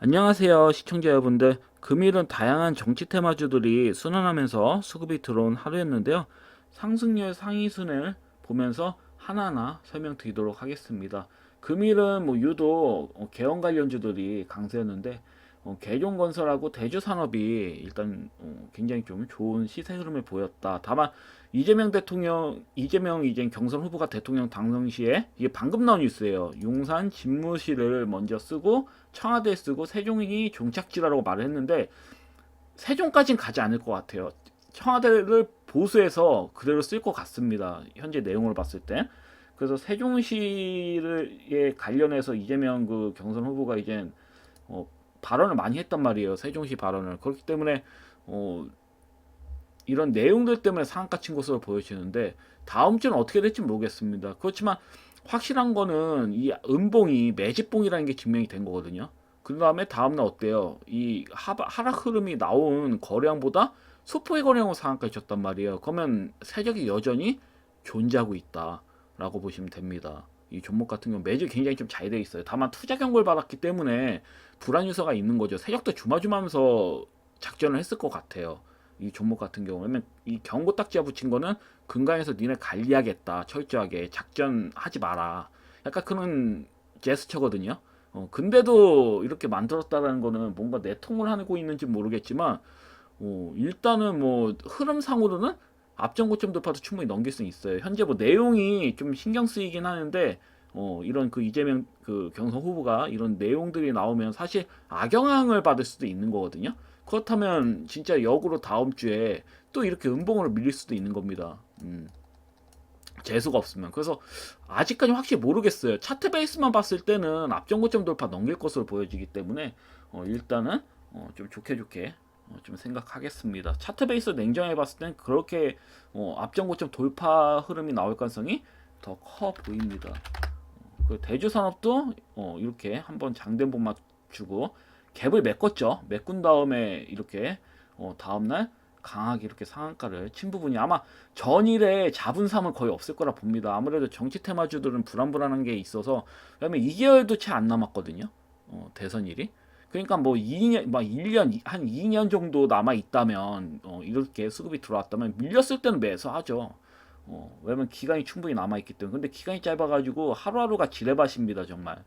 안녕하세요 시청자 여러분들. 금일은 다양한 정치 테마주들이 순환하면서 수급이 들어온 하루였는데요. 상승률 상위순을 보면서 하나하나 설명드리도록 하겠습니다. 금일은 유독 개헌 관련주들이 강세였는데 개종건설하고 대주산업이 일단 굉장히 좀 좋은 시세 흐름을 보였다. 다만 이재명 이제 경선 후보가 대통령 당선 시에 이게 방금 나온 뉴스예요. 용산 집무실을 먼저 쓰고 청와대에 쓰고 세종이 종착지라고 말을 했는데 세종까진 가지 않을 것 같아요. 청와대를 보수해서 그대로 쓸 것 같습니다. 현재 내용을 봤을 때. 그래서 세종시에 관련해서 이재명 그 경선 후보가 이제 발언을 많이 했단 말이에요. 세종시 발언을. 그렇기 때문에 이런 내용들 때문에 상한가 친 것으로 보여지는데 다음 주는 어떻게 될지 모르겠습니다. 그렇지만 확실한 거는 이 음봉이 매집봉이라는 게 증명이 된 거거든요. 그 다음에 다음날 어때요? 이 하락 흐름이 나온 거래량보다 소폭의 거래량으로 상한가를 쳤단 말이에요. 그러면 세력이 여전히 존재하고 있다라고 보시면 됩니다. 이 종목 같은 경우 매집이 굉장히 좀 잘 돼 있어요. 다만 투자 경고를 받았기 때문에 불안 요소가 있는 거죠. 세력도 주마주마하면서 작전을 했을 것 같아요. 이 종목 같은 경우는 이 경고 딱지가 붙인 거는 근강에서 니네 관리하겠다, 철저하게 작전하지 마라, 약간 그런 제스처거든요. 근데도 이렇게 만들었다라는 거는 뭔가 내통을 하고 있는지 모르겠지만 일단은 흐름상으로는 앞전 고점 돌파도 충분히 넘길 수 있어요. 현재 내용이 좀 신경 쓰이긴 하는데 이런 그 이재명 그 경선 후보가 이런 내용들이 나오면 사실 악영향을 받을 수도 있는 거거든요. 그렇다면 진짜 역으로 다음 주에 또 이렇게 음봉으로 밀릴 수도 있는 겁니다. 재수가 없으면. 그래서 아직까지 확실히 모르겠어요. 차트 베이스만 봤을 때는 앞전 고점 돌파 넘길 것으로 보여지기 때문에 일단은 좀 좋게 좀 생각하겠습니다. 차트 베이스 냉정해 봤을 땐 그렇게 앞전 고점 돌파 흐름이 나올 가능성이 더 커 보입니다. 그 대주산업도 이렇게 한번 장대봉 맞추고 갭을 메꿨죠. 메꾼 다음에 이렇게 다음날 강하게 이렇게 상한가를 친 부분이 아마 전일에 잡은 삼은 거의 없을 거라 봅니다. 아무래도 정치 테마주들은 불안한 게 있어서, 그다음에 2개월도 채 안 남았거든요. 대선일이. 그러니까 2년, 1년, 한 2년 정도 남아 있다면 이렇게 수급이 들어왔다면 밀렸을 때는 매수하죠. 왜냐면 기간이 충분히 남아 있기 때문에. 근데 기간이 짧아가지고 하루하루가 지뢰밭입니다 정말.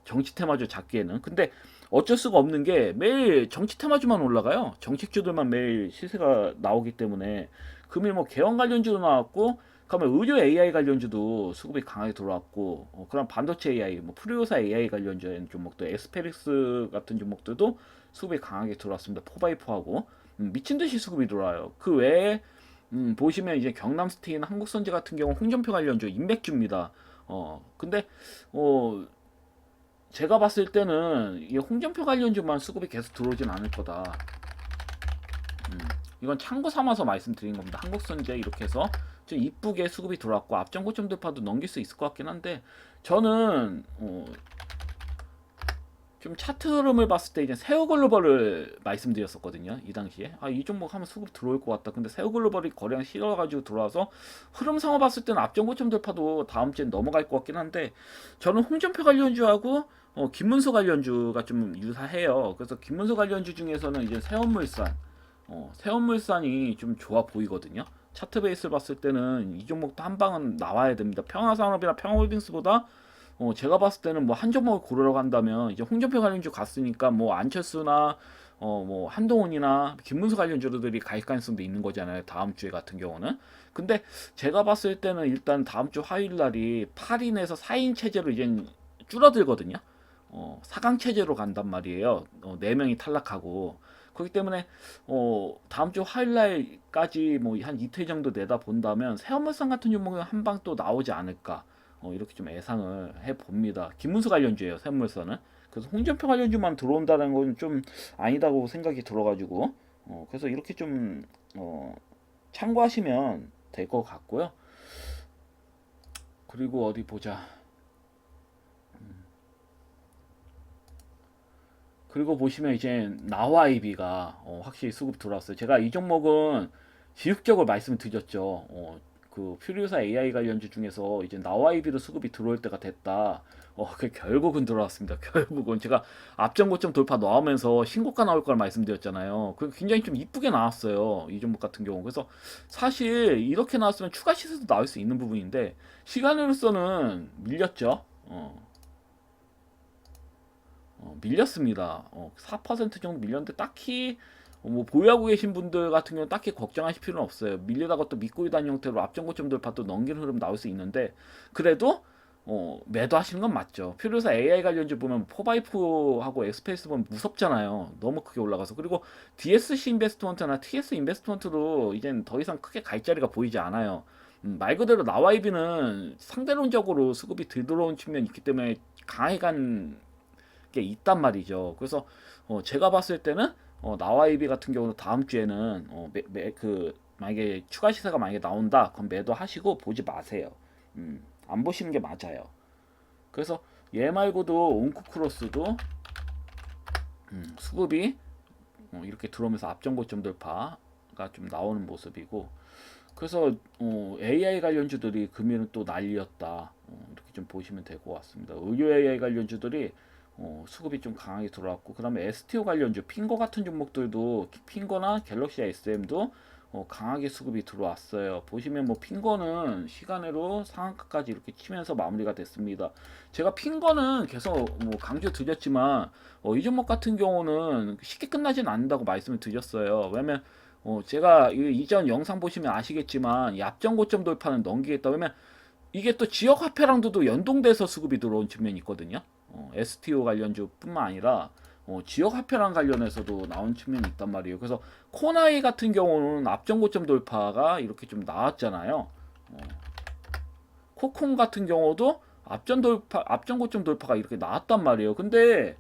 정치 테마주 잡기에는. 근데 어쩔 수가 없는 게 매일 정치 테마주만 올라가요. 정책주들만 매일 시세가 나오기 때문에. 금일 개헌 관련주도 나왔고, 그러면 의료 AI 관련주도 수급이 강하게 들어왔고, 그럼 반도체 AI, 프리오사 AI 관련주의 종목도 에스페릭스 같은 종목들도 수급이 강하게 들어왔습니다. 포바이포하고 미친 듯이 수급이 들어와요. 그 외에 보시면 이제 경남스틸, 한국선제 같은 경우 홍준표 관련주 인맥주입니다. 근데 제가 봤을 때는 이 홍준표 관련주만 수급이 계속 들어오진 않을 거다. 이건 참고 삼아서 말씀드린 겁니다. 한국선제 이렇게 해서 좀 이쁘게 수급이 들어왔고 앞전 고점 돌파도 넘길 수 있을 것 같긴 한데, 저는 좀 차트 흐름을 봤을 때 이제 세우글로벌을 말씀드렸었거든요. 이 당시에 이 종목 하면 수급 들어올 것 같다. 근데 세우글로벌이 거래량 실어가지고 들어와서 흐름상으로 봤을 때는 앞전 고점 돌파도 다음 주에 넘어갈 것 같긴 한데, 저는 홍준표 관련주하고 김문수 관련주가 좀 유사해요. 그래서 김문수 관련주 중에서는 이제 세원물산이 좀 좋아 보이거든요. 차트 베이스를 봤을 때는 이 종목도 한 방은 나와야 됩니다. 평화산업이나 평화홀딩스보다 제가 봤을 때는 한 종목을 고르라고 한다면 이제 홍준표 관련주 갔으니까 안철수나 한동훈이나 김문수 관련주들이 갈 가능성도 있는 거잖아요. 다음 주에 같은 경우는. 근데 제가 봤을 때는 일단 다음 주 화요일 날이 8인에서 4인 체제로 이제 줄어들거든요. 4강 체제로 간단 말이에요. 4명이 탈락하고. 그렇기 때문에 다음 주 화요일 날까지 한 이틀 정도 내다 본다면 세원물산 같은 종목은 한 방 또 나오지 않을까. 이렇게 좀 예상을 해 봅니다. 김문수 관련주예요, 샘물선은. 그래서 홍준표 관련주만 들어온다는 건 좀 아니다고 생각이 들어가지고 그래서 이렇게 좀 참고하시면 될 것 같고요. 그리고 어디 보자. 그리고 보시면 이제 나와이비가 확실히 수급 들어왔어요. 제가 이 종목은 지속적으로 말씀을 드렸죠. 그 퓨리오사 AI 관련주 중에서 이제 나와이비로 수급이 들어올 때가 됐다. 그 결국은 들어왔습니다. 결국은 제가 앞전 고점 돌파 나오면서 신고가 나올 걸 말씀드렸잖아요. 그 굉장히 좀 이쁘게 나왔어요. 이 종목 같은 경우. 그래서 사실 이렇게 나왔으면 추가 시세도 나올 수 있는 부분인데 시간으로서는 밀렸죠. 밀렸습니다. 4% 정도 밀렸는데 딱히 뭐 보유하고 계신 분들 같은 경우는 딱히 걱정하실 필요는 없어요. 밀려다가 또 밑꼬리 단 형태로 앞전 고점 돌파 또 넘기는 흐름 나올 수 있는데 그래도 매도하시는 건 맞죠. 퓨리오사 AI 관련주 보면 4x4하고 엑스페이스 보면 무섭잖아요. 너무 크게 올라가서. 그리고 DSC 인베스트먼트나 TS 인베스트먼트도 이젠 더 이상 크게 갈 자리가 보이지 않아요. 말 그대로 나와이비는 상대론적으로 수급이 덜 들어온 측면이 있기 때문에 강하게 간 게 있단 말이죠. 그래서 제가 봤을 때는 나와이비 같은 경우는 다음 주에는 만약에 추가 시세가 만약에 나온다, 그럼 매도하시고 보지 마세요. 안 보시는 게 맞아요. 그래서 얘 말고도 온쿠크로스도 수급이 이렇게 들어오면서 앞전 고점 돌파가 좀 나오는 모습이고, 그래서 AI 관련주들이 금일은 또 난리였다. 이렇게 좀 보시면 될 것 같습니다. 의료 AI 관련주들이 수급이 좀 강하게 들어왔고, 그 다음에 STO 관련주 핑거 같은 종목들도 핑거나 갤럭시 SM도 강하게 수급이 들어왔어요. 보시면 뭐 핑거는 시간으로 상한가까지 이렇게 치면서 마무리가 됐습니다. 제가 핑거는 계속 뭐 강조 드렸지만 이 종목 같은 경우는 쉽게 끝나진 않는다고 말씀을 드렸어요. 왜냐면 제가 이전 영상 보시면 아시겠지만 이 앞전 고점 돌파는 넘기겠다. 왜냐면 이게 또 지역 화폐랑도 연동돼서 수급이 들어온 측면이 있거든요. STO 관련주뿐만 아니라 지역 화폐랑 관련해서도 나온 측면이 있단 말이에요. 그래서 코나이 같은 경우는 앞전 고점 돌파가 이렇게 좀 나왔잖아요. 코콩 같은 경우도 앞전 고점 돌파가 이렇게 나왔단 말이에요. 근데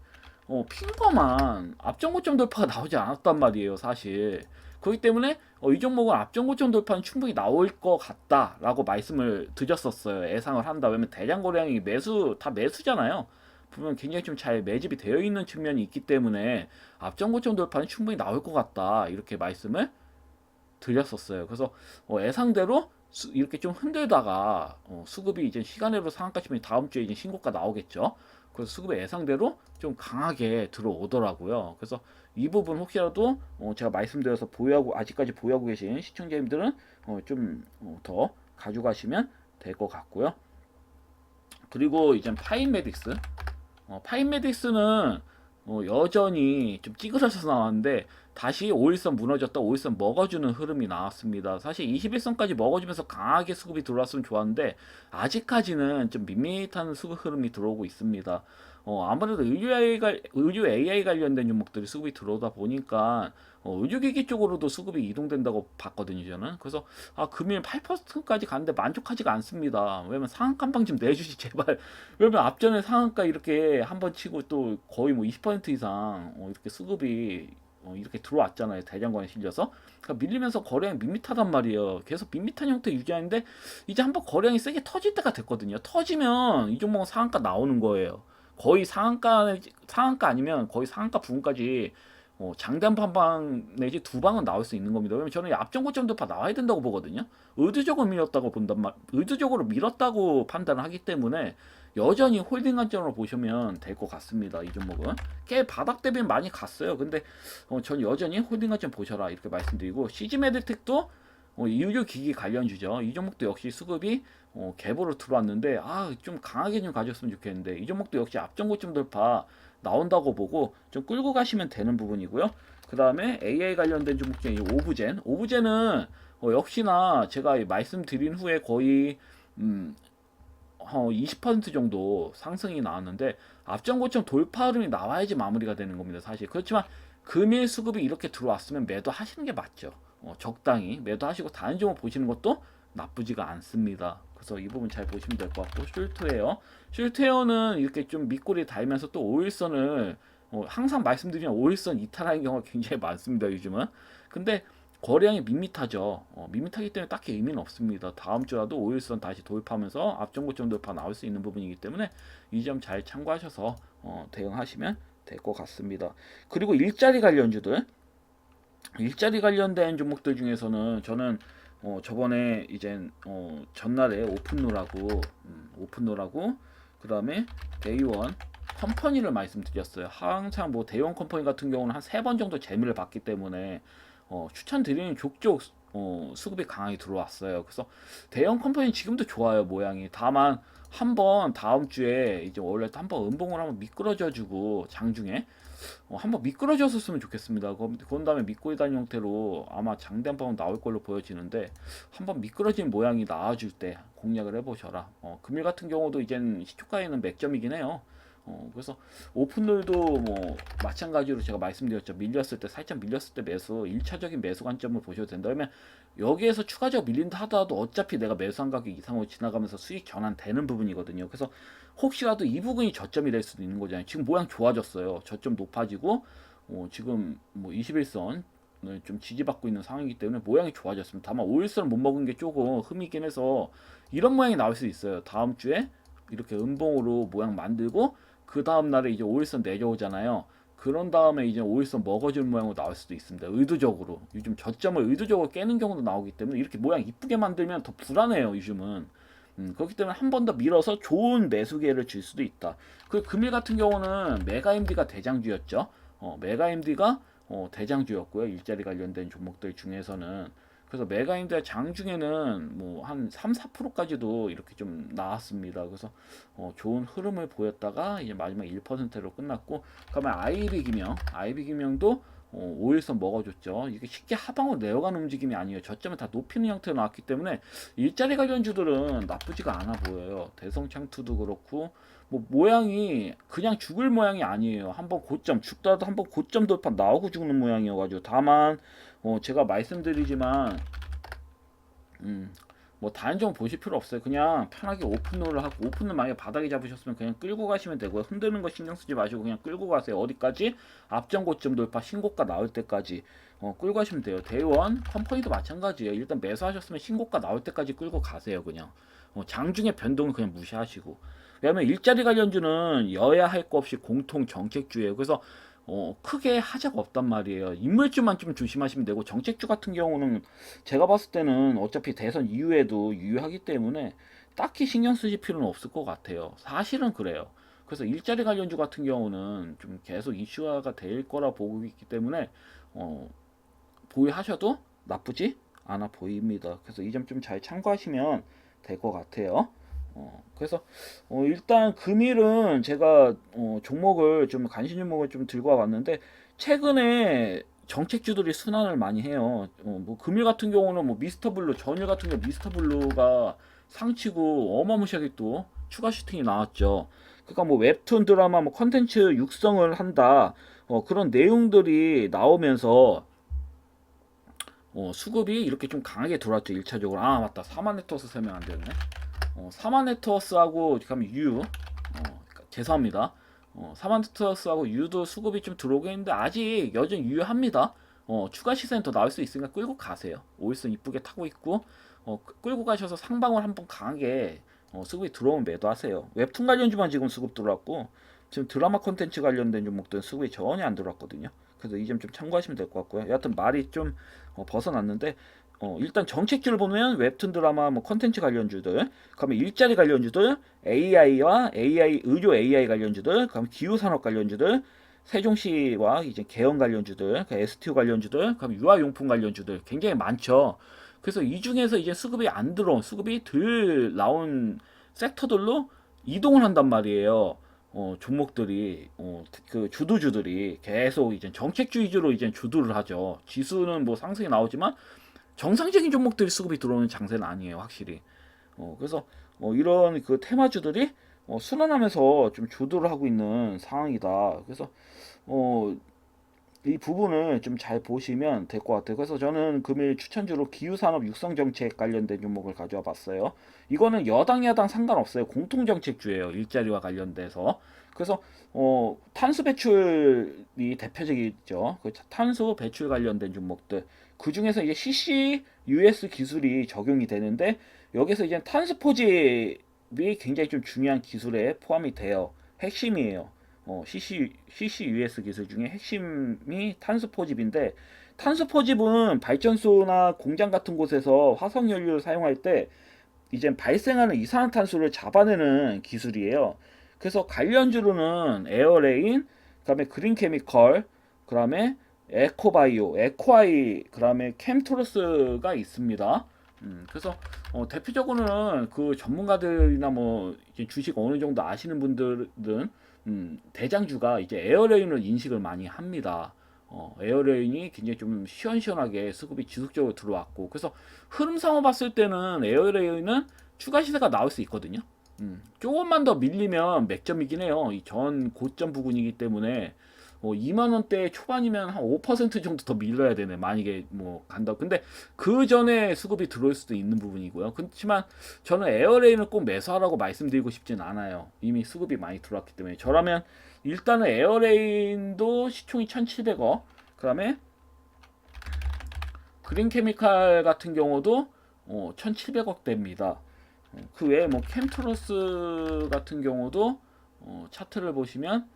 핑거만 앞전 고점 돌파가 나오지 않았단 말이에요, 사실. 그렇기 때문에 이 종목은 앞전 고점 돌파는 충분히 나올 것 같다라고 말씀을 드렸었어요. 예상을 한다. 왜냐면 대량 거래량이 다 매수잖아요. 보면 굉장히 좀 잘 매집이 되어 있는 측면이 있기 때문에 앞전 고점 돌파는 충분히 나올 것 같다. 이렇게 말씀을 드렸었어요. 그래서 예상대로 이렇게 좀 흔들다가 수급이 이제 시간으로 상한가 치면 다음 주에 이제 신고가 나오겠죠. 그래서 수급의 예상대로 좀 강하게 들어오더라고요. 그래서 이 부분 혹시라도 제가 말씀드려서 아직까지 보유하고 계신 시청자님들은 좀 더 가져가시면 될 것 같고요. 그리고 이제 파인메딕스는 여전히 좀 찌그러져서 나왔는데 다시 5일선 무너졌다 5일선 먹어주는 흐름이 나왔습니다. 사실 21선까지 먹어주면서 강하게 수급이 들어왔으면 좋았는데 아직까지는 좀 밋밋한 수급 흐름이 들어오고 있습니다. 아무래도 의류 AI 관련된 종목들이 수급이 들어오다 보니까 의료기기 쪽으로도 수급이 이동된다고 봤거든요, 저는. 그래서 금일 8%까지 갔는데 만족하지가 않습니다. 왜냐면 상한가 한 방 좀 내주지 제발. 왜냐면 앞전에 상한가 이렇게 한 번 치고 또 거의 뭐 20% 이상 이렇게 수급이 이렇게 들어왔잖아요. 대장관에 실려서. 그러니까 밀리면서 거래량이 밋밋하단 말이에요. 계속 밋밋한 형태 유지하는데 이제 한번 거래량이 세게 터질 때가 됐거든요. 터지면 이 종목은 상한가 나오는 거예요. 거의 상한가 아니면 거의 상한가 부분까지 장단 한 방 내지 두 방은 나올 수 있는 겁니다. 왜냐면 저는 앞전 고점 돌파 나와야 된다고 보거든요. 의도적으로 밀었다고 판단을 하기 때문에 여전히 홀딩 관점으로 보시면 될 것 같습니다. 이 종목은 꽤 바닥 대비는 많이 갔어요. 근데 전 여전히 홀딩 관점 보셔라 이렇게 말씀드리고, 시즈메드텍도 의료기기 관련주죠. 이 종목도 역시 수급이 갭으로 들어왔는데 좀 강하게 좀 가졌으면 좋겠는데 이 종목도 역시 앞전 고점 돌파 나온다고 보고 좀 끌고 가시면 되는 부분이고요. 그 다음에 AI 관련된 종목 중에 오브젠은 역시나 제가 말씀드린 후에 거의 20% 정도 상승이 나왔는데 앞전 고점 돌파 흐름이 나와야지 마무리가 되는 겁니다. 사실 그렇지만 금일 수급이 이렇게 들어왔으면 매도하시는 게 맞죠. 적당히 매도하시고 다른 종목 보시는 것도 나쁘지가 않습니다. 그래서 이 부분 잘 보시면 될 것 같고, 슐트웨어는 이렇게 좀 밑꼬리 달면서 또 5일선을 항상 말씀드리면 5일선 이탈하는 경우가 굉장히 많습니다, 요즘은. 근데 거래량이 밋밋하죠. 밋밋하기 때문에 딱히 의미는 없습니다. 다음 주라도 5일선 다시 돌파하면서 앞전 고점 돌파 나올 수 있는 부분이기 때문에 이 점 잘 참고하셔서 대응하시면 될 것 같습니다. 그리고 일자리 관련된 종목들 중에서는 저는 저번에 이젠 전날에 오픈노라고 그다음에 데이원 컴퍼니를 말씀드렸어요. 항상 뭐 대형 컴퍼니 같은 경우는 한 3번 정도 재미를 봤기 때문에 추천드리는 족족 수급이 강하게 들어왔어요. 그래서 대형 컴퍼니 지금도 좋아요, 모양이. 다만 한번 다음 주에 이제 원래 한번 음봉을 한번 미끄러져주고 장중에 한번 미끄러졌었으면 좋겠습니다. 그런 다음에 믿고 다는 형태로 아마 장대 한번 나올 걸로 보여지는데 한번 미끄러진 모양이 나와줄 때 공략을 해보셔라. 금일 같은 경우도 이젠 시초가에는 맥점이긴 해요. 그래서 오픈롤도 뭐 마찬가지로 제가 말씀드렸죠. 밀렸을 때 살짝 밀렸을 때 매수 1차적인 매수 관점을 보셔도 된다. 그러면 여기에서 추가적으로 밀린다 하더라도 어차피 내가 매수한 가격 이상으로 지나가면서 수익 전환되는 부분이거든요. 그래서 혹시라도 이 부분이 저점이 될 수도 있는 거잖아요. 지금 모양 좋아졌어요. 저점 높아지고 지금 뭐 21선 좀 지지받고 있는 상황이기 때문에 모양이 좋아졌습니다. 다만 5일선을 못 먹은 게 조금 흠이긴 해서 이런 모양이 나올 수 있어요. 다음 주에 이렇게 음봉으로 모양 만들고 그 다음 날에 이제 5일선 내려오잖아요. 그런 다음에 이제 5일선 먹어줄 모양으로 나올 수도 있습니다. 의도적으로. 요즘 저점을 의도적으로 깨는 경우도 나오기 때문에 이렇게 모양 이쁘게 만들면 더 불안해요, 요즘은. 그렇기 때문에 한 번 더 밀어서 좋은 매수 기회를 줄 수도 있다. 그 금일 같은 경우는 메가MD가 대장주였죠. 메가MD가 대장주였고요. 일자리 관련된 종목들 중에서는. 그래서 메가임대 장중에는 뭐 한 3, 4%까지도 이렇게 좀 나왔습니다. 그래서 좋은 흐름을 보였다가 이제 마지막 1%로 끝났고, 그러면 아이비기명도 5일선 먹어줬죠. 이게 쉽게 하방으로 내려가는 움직임이 아니에요. 저점을 다 높이는 형태로 나왔기 때문에 일자리 관련주들은 나쁘지가 않아 보여요. 대성창투도 그렇고 뭐 모양이 그냥 죽을 모양이 아니에요. 한번 고점 죽다도 한번 고점 돌파 나오고 죽는 모양이어가지고 다만 제가 말씀드리지만 뭐 다른 점 보실 필요 없어요. 그냥 편하게 오픈롤을 하고 오픈을 만약에 바닥에 잡으셨으면 그냥 끌고 가시면 되고요. 흔드는 거 신경 쓰지 마시고 그냥 끌고 가세요. 어디까지? 앞전 고점 돌파 신고가 나올 때까지 끌고 가시면 돼요. 대원 컴퍼니도 마찬가지예요. 일단 매수하셨으면 신고가 나올 때까지 끌고 가세요. 그냥 장중에 변동을 그냥 무시하시고. 왜냐면 일자리 관련주는 여야 할 거 없이 공통 정책주예요. 그래서 크게 하자가 없단 말이에요. 인물주만 좀 조심하시면 되고 정책주 같은 경우는 제가 봤을 때는 어차피 대선 이후에도 유효하기 때문에 딱히 신경 쓰실 필요는 없을 것 같아요. 사실은 그래요. 그래서 일자리 관련주 같은 경우는 좀 계속 이슈화가 될 거라 보고 있기 때문에 어, 보유하셔도 나쁘지 않아 보입니다. 그래서 이 점 좀 잘 참고하시면 될 것 같아요. 그래서 일단 금일은 제가 종목을 좀 관심 종목을 좀 들고 와봤는데 최근에 정책주들이 순환을 많이 해요. 뭐 금일 같은 경우는 뭐 미스터블루 전일 같은 경우 미스터블루가 상치고 어마무시하게 또 추가 슈팅이 나왔죠. 그러니까 뭐 웹툰 드라마 뭐 컨텐츠 육성을 한다 그런 내용들이 나오면서 수급이 이렇게 좀 강하게 들어왔죠. 1차적으로. 아 맞다, 사마네트워스 설명 안 되네. 사마네트워스하고 그다음에 죄송합니다. 사마네트워스하고 유도 수급이 좀 들어오긴 했는데 아직 여전히 유효합니다. 추가 시세는 더 나올 수 있으니까 끌고 가세요. 오일선 이쁘게 타고 있고 끌고 가셔서 상방을 한번 강하게 수급이 들어오면 매도하세요. 웹툰 관련주만 지금 수급 들어왔고 지금 드라마 콘텐츠 관련된 종목들은 수급이 전혀 안 들어왔거든요. 그래서 이 점 좀 참고하시면 될 것 같고요. 여하튼 말이 좀 벗어났는데 일단 정책주를 보면 웹툰 드라마 뭐 컨텐츠 관련주들, 그다음에 일자리 관련주들, AI와 AI 의료 AI 관련주들, 그다음에 기후 산업 관련주들, 세종시와 이제 개연 관련주들, STU 관련주들, 그다음에 유아용품 관련주들 굉장히 많죠. 그래서 이 중에서 이제 수급이 안 들어온, 수급이 덜 나온 섹터들로 이동을 한단 말이에요. 종목들이 그 주도주들이 계속 이제 정책주 위주로 이제 주도를 하죠. 지수는 뭐 상승이 나오지만 정상적인 종목들이 수급이 들어오는 장세는 아니에요, 확실히. 그래서 이런 그 테마주들이 순환하면서 좀 주도를 하고 있는 상황이다. 그래서 어, 이 부분을 좀 잘 보시면 될 것 같아요. 그래서 저는 금일 추천주로 기후산업 육성정책 관련된 종목을 가져와 봤어요. 이거는 여당 야당 상관없어요. 공통정책주예요. 일자리와 관련돼서. 그래서 탄소 배출이 대표적이죠. 그 탄소 배출 관련된 종목들. 그 중에서 이제 CCUS 기술이 적용이 되는데 여기서 이제 탄소 포집이 굉장히 좀 중요한 기술에 포함이 돼요. 핵심이에요. CCUS 기술 중에 핵심이 탄소 포집인데 탄소 포집은 발전소나 공장 같은 곳에서 화석 연료를 사용할 때 이제 발생하는 이산화탄소를 잡아내는 기술이에요. 그래서 관련주로는 에어레인, 그다음에 그린 케미컬, 그다음에 에코바이오, 에코아이, 그다음에 캠토로스가 있습니다. 그래서 대표적으로는 그 전문가들이나 뭐 이제 주식 어느 정도 아시는 분들은 대장주가 이제 에어레인을 인식을 많이 합니다. 에어레인이 굉장히 좀 시원시원하게 수급이 지속적으로 들어왔고, 그래서 흐름상으로 봤을 때는 에어레인은 추가 시세가 나올 수 있거든요. 조금만 더 밀리면 맥점이긴 해요. 이 전 고점 부근이기 때문에 2만 원대 초반이면 한 5% 정도 더 밀려야 되네. 만약에 뭐 간다. 근데 그 전에 수급이 들어올 수도 있는 부분이고요. 그렇지만 저는 에어레인을 꼭 매수하라고 말씀드리고 싶진 않아요. 이미 수급이 많이 들어왔기 때문에. 저라면 일단은 에어레인도 시총이 1,700억. 그다음에 그린 케미칼 같은 경우도 1,700억대입니다. 그 외에 뭐 캠트로스 같은 경우도 차트를 보시면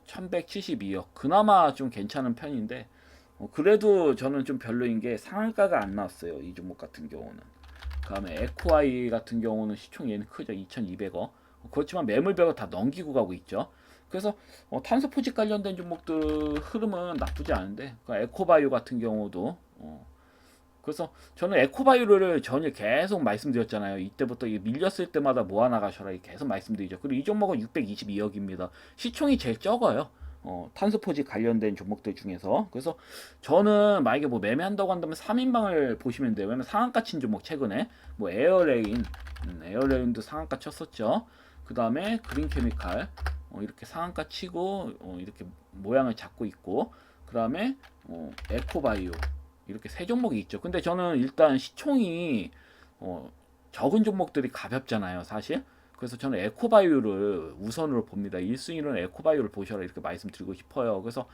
1172억, 그나마 좀 괜찮은 편인데 그래도 저는 좀 별로인 게 상한가가 안 나왔어요, 이 종목 같은 경우는. 그다음에 에코아이 같은 경우는 시총 얘는 크죠, 2200억. 그렇지만 매물벽을 다 넘기고 가고 있죠. 그래서 탄소 포집 관련된 종목들 흐름은 나쁘지 않은데, 그러니까 에코바이오 같은 경우도 그래서 저는 에코바이오를 전혀 계속 말씀드렸잖아요. 이때부터 이게 밀렸을 때마다 모아나가셔라 계속 말씀드리죠. 그리고 이 종목은 622억입니다. 시총이 제일 적어요. 탄소포지 관련된 종목들 중에서. 그래서 저는 만약에 뭐 매매한다고 한다면 3인방을 보시면 돼요. 왜냐면 상한가 친 종목 최근에 뭐 에어레인, 에어레인도 상한가 쳤었죠. 그 다음에 그린케미칼 이렇게 상한가 치고 이렇게 모양을 잡고 있고, 그 다음에 에코바이오 이렇게 세 종목이 있죠. 근데 저는 일단 시총이 적은 종목들이 가볍잖아요, 사실. 그래서 저는 에코바이오를 우선으로 봅니다. 1순위는 에코바이오를 보셔라 이렇게 말씀드리고 싶어요. 그래서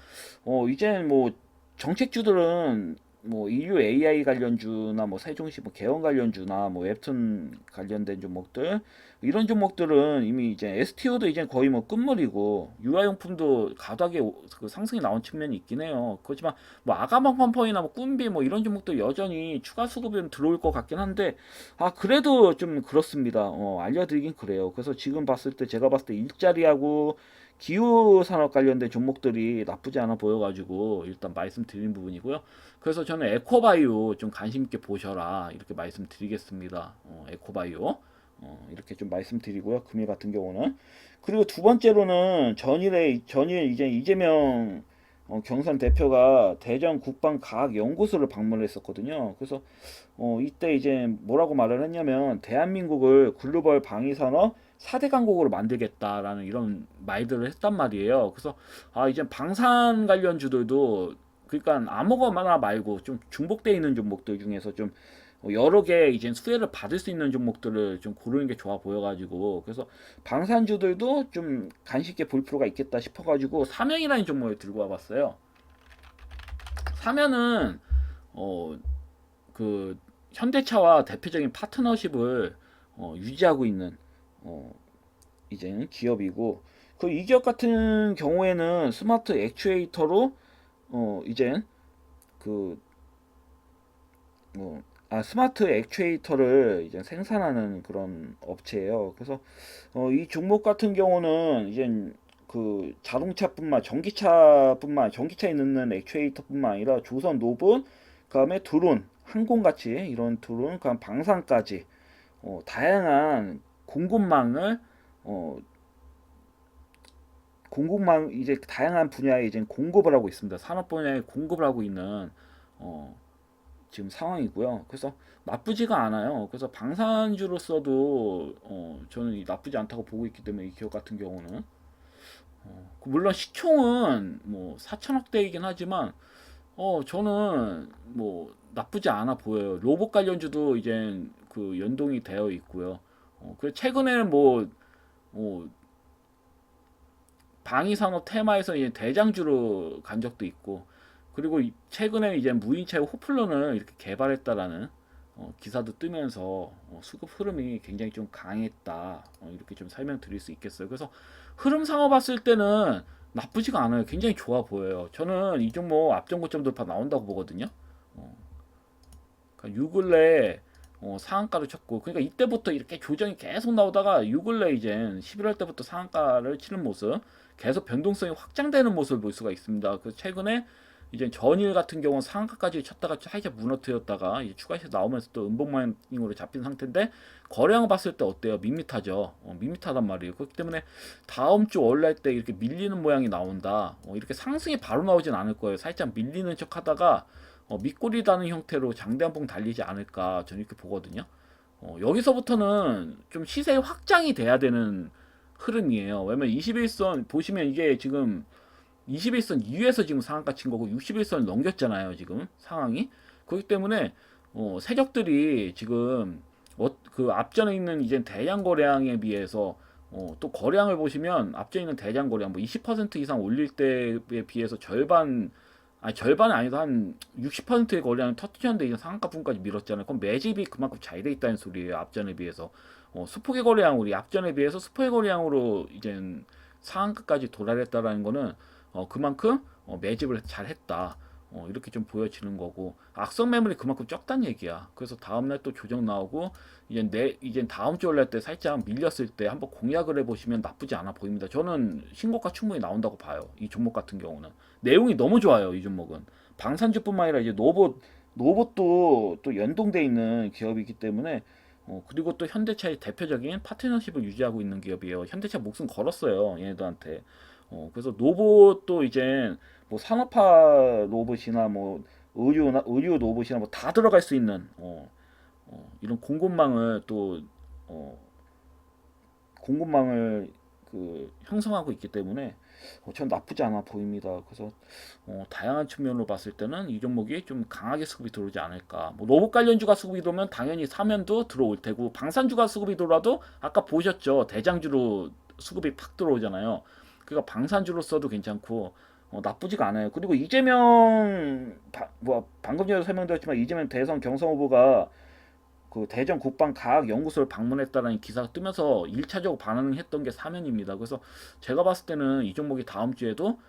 이제 뭐 정책주들은 뭐 인류 AI 관련주나 뭐 세종시 뭐 개원 관련주나 뭐 웹툰 관련된 종목들, 이런 종목들은 이미 이제 STO도 이제 거의 뭐 끝물이고 유아용품도 가닥에 그 상승이 나온 측면이 있긴 해요. 그렇지만 뭐 아가방 펌퍼이나 뭐 꿈비 뭐 이런 종목도 여전히 추가 수급은 들어올 것 같긴 한데, 그래도 좀 그렇습니다. 알려드리긴 그래요. 그래서 지금 봤을 때, 제가 봤을 때 일자리하고 기후 산업 관련된 종목들이 나쁘지 않아 보여가지고 일단 말씀드린 부분이고요. 그래서 저는 에코바이오 좀 관심 있게 보셔라 이렇게 말씀드리겠습니다. 에코바이오 이렇게 좀 말씀드리고요. 금일 같은 경우는. 그리고 두 번째로는 전일 이제 이재명 경선 대표가 대전 국방과학연구소를 방문을 했었거든요. 그래서 이때 이제 뭐라고 말을 했냐면 대한민국을 글로벌 방위산업 4대 강국으로 만들겠다라는 이런 말들을 했단 말이에요. 그래서 이제 방산 관련주들도, 그러니까 아무거나 말고 좀 중복되어 있는 종목들 중에서 좀 여러 개 이제 수혜를 받을 수 있는 종목들을 좀 고르는 게 좋아 보여가지고, 그래서 방산주들도 좀 관심 있게 볼 필요가 있겠다 싶어가지고 사명이라는 종목을 들고 와봤어요. 사면은 그 현대차와 대표적인 파트너십을 유지하고 있는 이제는 기업이고, 그 이 기업 같은 경우에는 스마트 액추에이터로 이젠 그 스마트 액추에이터를 이제 생산하는 그런 업체예요. 그래서 이 종목 같은 경우는 이제 그 전기차에 넣는 액추에이터뿐만 아니라 조선 로봇, 그다음에 드론, 항공같이 이런 드론, 그다음 방산까지 다양한 공급망을 어, 공급망 이제 다양한 분야에 이제 공급을 하고 있습니다. 산업 분야에 공급을 하고 있는 어, 지금 상황이고요. 그래서 나쁘지가 않아요. 그래서 방산주로서도 저는 나쁘지 않다고 보고 있기 때문에 이 기업 같은 경우는 물론 시총은 뭐 4천억대이긴 하지만 저는 뭐 나쁘지 않아 보여요. 로봇 관련주도 이제 그 연동이 되어 있고요. 그 최근에는 뭐 방위산업 테마에서 이제 대장주로 간 적도 있고, 그리고 최근에 이제 무인체육 호플론을 이렇게 개발했다라는 기사도 뜨면서 수급 흐름이 굉장히 좀 강했다, 이렇게 좀 설명드릴 수 있겠어요. 그래서 흐름상으로 봤을 때는 나쁘지가 않아요. 굉장히 좋아 보여요. 저는 이 종목 앞전 고점 돌파 나온다고 보거든요. 어, 그러니까 요 근래 상한가를 쳤고, 그러니까 이때부터 이렇게 조정이 계속 나오다가 요 근래 이제 11월 때부터 상한가를 치는 모습, 계속 변동성이 확장되는 모습을 볼 수가 있습니다. 그래서 최근에 이제 전일 같은 경우는 상한가까지 쳤다가 살짝 무너뜨렸다가 이제 추가 시세 나오면서 또 음봉마인으로 잡힌 상태인데, 거래량 봤을 때 어때요? 밋밋하죠. 밋밋하단 말이에요. 그렇기 때문에 다음 주 월날 때 이렇게 밀리는 모양이 나온다. 이렇게 상승이 바로 나오진 않을 거예요. 살짝 밀리는 척 하다가 밑꼬리 다는 형태로 장대 한봉 달리지 않을까 저는 이렇게 보거든요. 여기서부터는 좀 시세 확장이 돼야 되는 흐름이에요. 왜냐면 21선 보시면 이게 지금 21선 이후에서 지금 상한가 친 거고 61선을 넘겼잖아요. 지금 상황이. 그렇기 때문에 세력들이 지금 그 앞전에 있는 이제 대량 거래량에 비해서 또 거래량을 보시면 앞전에 있는 대량 거래량 뭐 20% 이상 올릴 때에 비해서 절반, 아니 절반은 아니도 한 60%의 거래량을 터트렸는데 이제 상한가 부분까지 밀었잖아요. 그럼 매집이 그만큼 잘 돼 있다는 소리예요. 앞전에 비해서. 수폭의 거래량, 우리 앞전에 비해서 수폭의 거래량으로 이제 상한가까지 도달했다라는 거는 그만큼 매집을 잘 했다. 이렇게 좀 보여지는 거고, 악성 매물이 그만큼 적다는 얘기야. 그래서 다음날 또 조정 나오고 이제 다음 주 올릴 때 살짝 밀렸을 때 한번 공략을 해보시면 나쁘지 않아 보입니다. 저는 신고가 충분히 나온다고 봐요. 이 종목 같은 경우는 내용이 너무 좋아요. 이 종목은 방산주뿐만 아니라 이제 노봇도 또 연동돼 있는 기업이기 때문에, 그리고 또 현대차의 대표적인 파트너십을 유지하고 있는 기업이에요. 현대차 목숨 걸었어요, 얘네들한테. 그래서 로봇도 이제 뭐 산업화 로봇이나 뭐 의류 로봇이나 뭐 다 들어갈 수 있는 이런 공급망을 또 어, 공급망을 그 형성하고 있기 때문에 전 나쁘지 않아 보입니다. 그래서 다양한 측면으로 봤을 때는 이 종목이 좀 강하게 수급이 들어오지 않을까. 뭐 로봇 관련주가 수급이 들어오면 당연히 사면도 들어올 테고, 방산주가 수급이 들어와도 아까 보셨죠? 대장주로 수급이 팍 들어오잖아요. 그러니까 방산주로서도 괜찮고 나쁘지가 않아요. 그리고 이재명 뭐 방금 전에 설명드렸지만 이재명 대선 경선 후보가 그 대전 국방과학 연구소를 방문했다라는 기사가 뜨면서 1차적으로 반응했던 게 사면입니다. 그래서 제가 봤을 때는 이 종목이 다음 주에도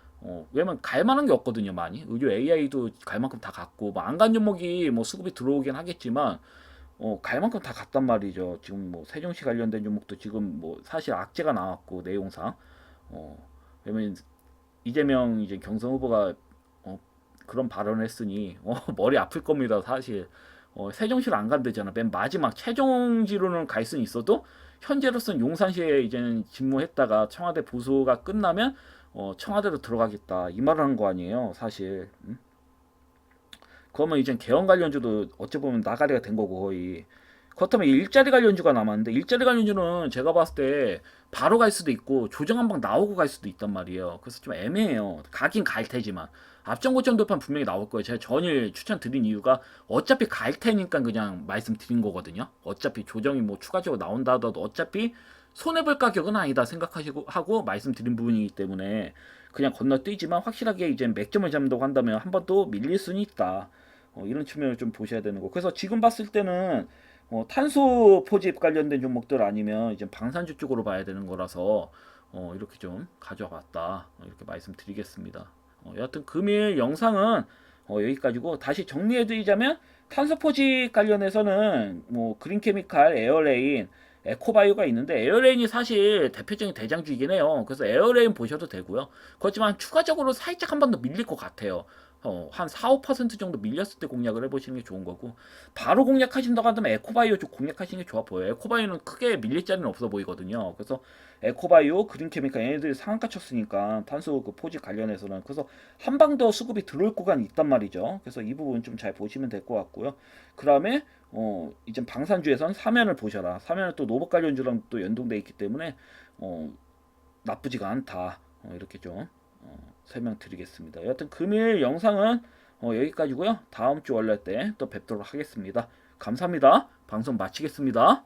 왜냐면 갈 만한 게 없거든요, 많이. 의료 AI도 갈 만큼 다 갔고, 뭐 안 간 종목이 뭐 수급이 들어오긴 하겠지만 갈 만큼 다 갔단 말이죠. 지금 뭐 세종시 관련된 종목도 지금 뭐 사실 악재가 나왔고, 내용상. 왜냐면 이재명 이제 경선 후보가 그런 발언을 했으니 머리 아플 겁니다, 사실. 세종시를 안 간대잖아. 맨 마지막 최종지로는 갈 수는 있어도 현재로서는 용산시에 이제는 집무했다가 청와대 보수가 끝나면 청와대로 들어가겠다 이 말을 한 거 아니에요, 사실. 그러면 이제 개헌 관련주도 어찌 보면 나가리가 된 거고, 거의. 그렇다면 일자리 관련주가 남았는데, 일자리 관련주는 제가 봤을 때 바로 갈 수도 있고 조정 한 방 나오고 갈 수도 있단 말이에요. 그래서 좀 애매해요. 가긴 갈 테지만 앞전 고점 돌파 분명히 나올 거예요. 제가 전일 추천드린 이유가 어차피 갈 테니까 그냥 말씀드린 거거든요. 어차피 조정이 뭐 추가적으로 나온다 하더라도 어차피 손해볼 가격은 아니다 생각하시고 하고 말씀드린 부분이기 때문에 그냥 건너뛰지만, 확실하게 이제 맥점을 잡는다고 한다면 한 번 또 밀릴 수는 있다. 이런 측면을 좀 보셔야 되는 거. 그래서 지금 봤을 때는 탄소 포집 관련된 종목들 아니면 이제 방산주 쪽으로 봐야 되는 거라서 이렇게 좀 가져와 봤다. 이렇게 말씀드리겠습니다. 여하튼 금일 영상은 여기까지고, 다시 정리해드리자면 탄소 포집 관련해서는 뭐 그린케미칼, 에어레인, 에코바이오가 있는데, 에어레인이 사실 대표적인 대장주이긴 해요. 그래서 에어레인 보셔도 되고요. 그렇지만 추가적으로 살짝 한 번 더 밀릴 것 같아요. 한 4, 5% 정도 밀렸을 때 공략을 해보시는 게 좋은 거고, 바로 공략하신다고 한다면 에코바이오 쪽 공략하시는 게 좋아 보여요. 에코바이오는 크게 밀릴 자리는 없어 보이거든요. 그래서 에코바이오, 그린케미칼 얘네들이 상한가 쳤으니까 탄소 그 포지 관련해서는, 그래서 한 방 더 수급이 들어올 구간이 있단 말이죠. 그래서 이 부분 좀 잘 보시면 될 것 같고요. 그 다음에 이제 방산주에선 사면을 보셔라. 사면은 또 노봇 관련주랑 또 연동돼 있기 때문에 나쁘지가 않다. 이렇게 좀 설명드리겠습니다. 여하튼 금일 영상은 여기까지고요. 다음 주 월요일 때 또 뵙도록 하겠습니다. 감사합니다. 방송 마치겠습니다.